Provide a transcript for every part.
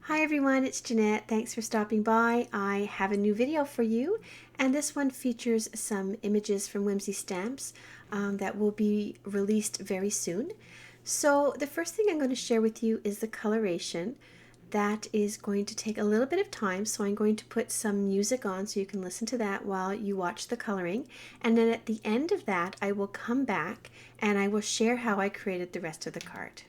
Hi everyone, it's Jeanette. Thanks for stopping by. I have a new video for you, and this one features some images from Whimsy stamps that will be released very soon. So the first thing I'm going to share with you is the coloration. That is going to take a little bit of time, so I'm going to put some music on so you can listen to that while you watch the coloring. And then at the end of that, I will come back and I will share how I created the rest of the card.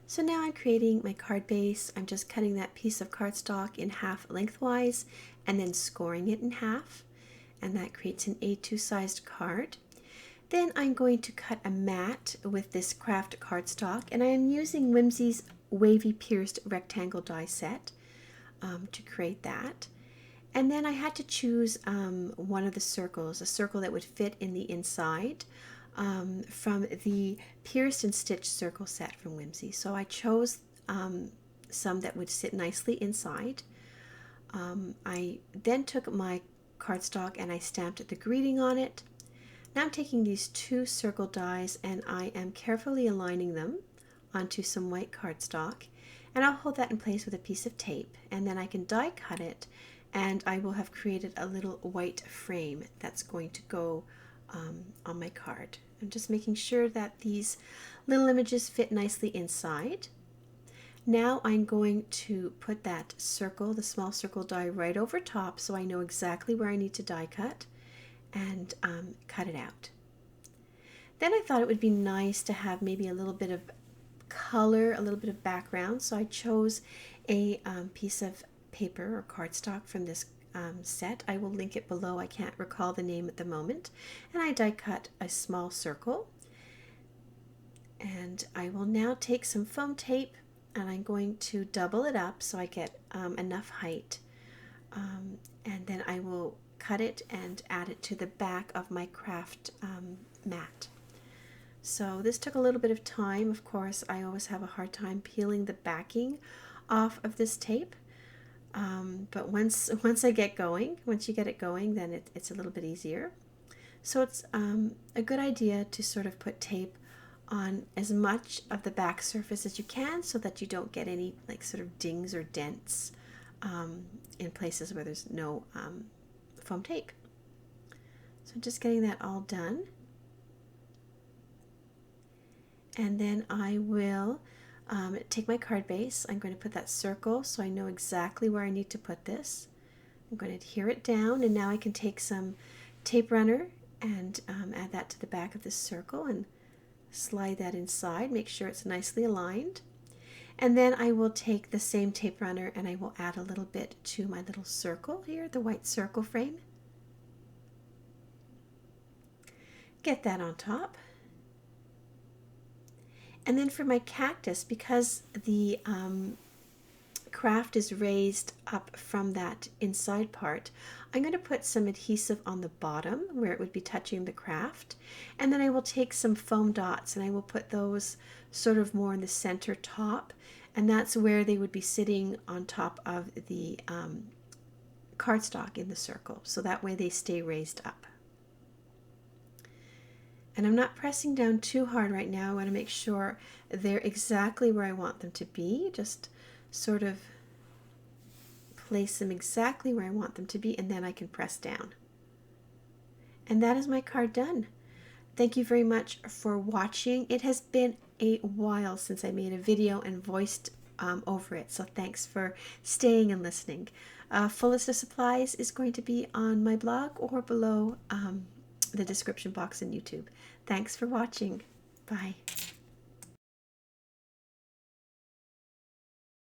So now I'm creating my card base. I'm just cutting that piece of cardstock in half lengthwise and then scoring it in half, and that creates an A2 sized card. Then I'm going to cut a mat with this craft cardstock, and I am using Whimsy's Wavy Pierced Rectangle die set to create that. And then I had to choose one of the circles, a circle that would fit in the inside, from the Pierced and Stitched circle set from Whimsy. So I chose some that would sit nicely inside. I then took my cardstock and I stamped the greeting on it. Now I'm taking these 2 circle dies and I am carefully aligning them onto some white cardstock, and I'll hold that in place with a piece of tape, and then I can die cut it, and I will have created a little white frame that's going to go on my card. I'm just making sure that these little images fit nicely inside. Now I'm going to put that circle, the small circle die, right over top so I know exactly where I need to die cut, and cut it out. Then I thought it would be nice to have maybe a little bit of color, a little bit of background, so I chose a piece of paper or cardstock from this set. I will link it below. I can't recall the name at the moment. And I die cut a small circle, and I will now take some foam tape and I'm going to double it up so I get enough height, and then I will cut it and add it to the back of my craft mat. So this took a little bit of time. Of course, I always have a hard time peeling the backing off of this tape, but once I get going, once you get it going, then it's a little bit easier. So it's a good idea to sort of put tape on as much of the back surface as you can so that you don't get any like sort of dings or dents in places where there's no foam tape. So I'm just getting that all done. And then I will take my card base. I'm going to put that circle so I know exactly where I need to put this. I'm going to adhere it down, and now I can take some tape runner and add that to the back of this circle and slide that inside. Make sure it's nicely aligned. And then I will take the same tape runner and I will add a little bit to my little circle here, the white circle frame. Get that on top. And then for my cactus, because the craft is raised up from that inside part, I'm going to put some adhesive on the bottom where it would be touching the craft, and then I will take some foam dots and I will put those sort of more in the center top, and that's where they would be sitting on top of the cardstock in the circle, so that way they stay raised up. And I'm not pressing down too hard right now. I want to make sure they're exactly where I want them to be. Just sort of place them exactly where I want them to be, and then I can press down. And that is my card done. Thank you very much for watching. It has been a while since I made a video and voiced over it, so thanks for staying and listening. Full list of supplies is going to be on my blog or below the description box on YouTube. Thanks for watching. Bye.